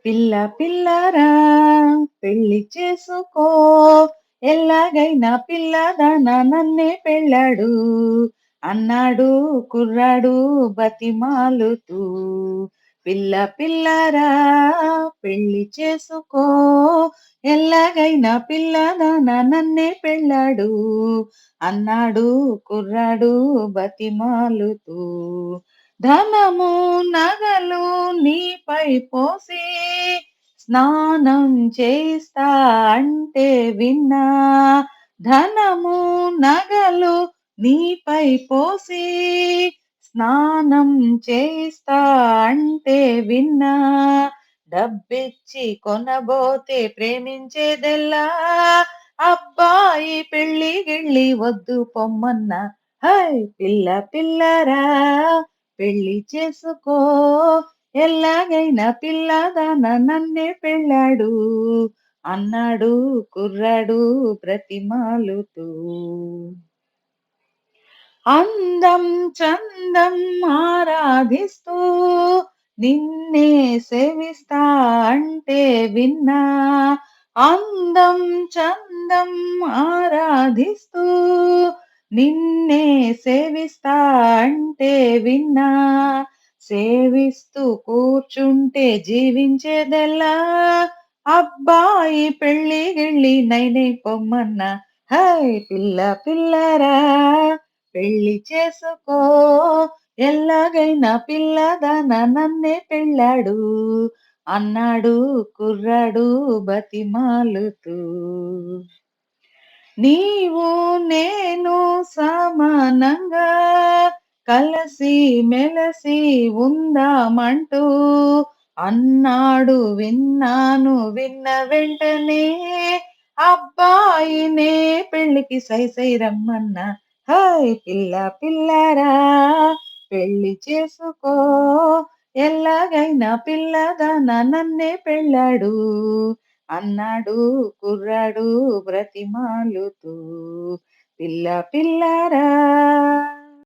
పిల్ల పిల్లరా పెళ్లి చేసుకో ఎలాగైనా పిల్లదాన నన్నే పెళ్ళాడు అన్నాడు కుర్రాడు బతిమాలుతూ. పిల్ల పిల్లరా పెళ్లి చేసుకో ఎలాగైనా పిల్లదాన నన్నే పెళ్ళాడు అన్నాడు కుర్రాడు బతిమాలుతూ. ధనము నగలు నీపై పోసి స్నానం చేస్తా అంటే విన్నా. ధనము నగలు నీపై పోసి స్నానం చేస్తా అంటే విన్నా. డబ్బిచ్చి కొనబోతే ప్రేమించేదెల్లా అబ్బాయి పెళ్లి గిళ్ళి వద్దు పొమ్మన్నా. హై పిల్ల పిల్లరా పెళ్లి చేసుకో ఎలాగైనా పిల్లదాన నన్నే పెళ్ళాడు అన్నాడు కుర్రాడు బ్రతిమాలుతూ. అందం చందం ఆరాధిస్తూ నిన్నే సేవిస్తా అంటే విన్నా. అందం చందం ఆరాధిస్తూ నిన్నే సేవిస్తా అంటే విన్నా. సేవిస్తూ కూర్చుంటే జీవించేదెల్లా అబ్బాయి పెళ్లి గిళ్ళి నైనే పొమ్మన్నా. హై పిల్ల పిల్లరా పెళ్లి చేసుకో ఎలాగైనా పిల్లదాన నన్నే పెళ్ళాడు అన్నాడు కుర్రాడు బతిమాలుతూ. నీవు నేను సమానంగా కలసి మెలసి ఉందామంటూ అన్నాడు విన్నాను. విన్న వెంటనే అబ్బాయినే పెళ్లికి సై సై రమ్మన్నా. హై పిల్ల పిల్లరా పెళ్లి చేసుకో ఎలాగైనా పిల్లదాన నన్నే పెళ్ళాడు అన్నాడు కుర్రాడు బ్రతిమాలుతూ. పిల్ల పిల్లరా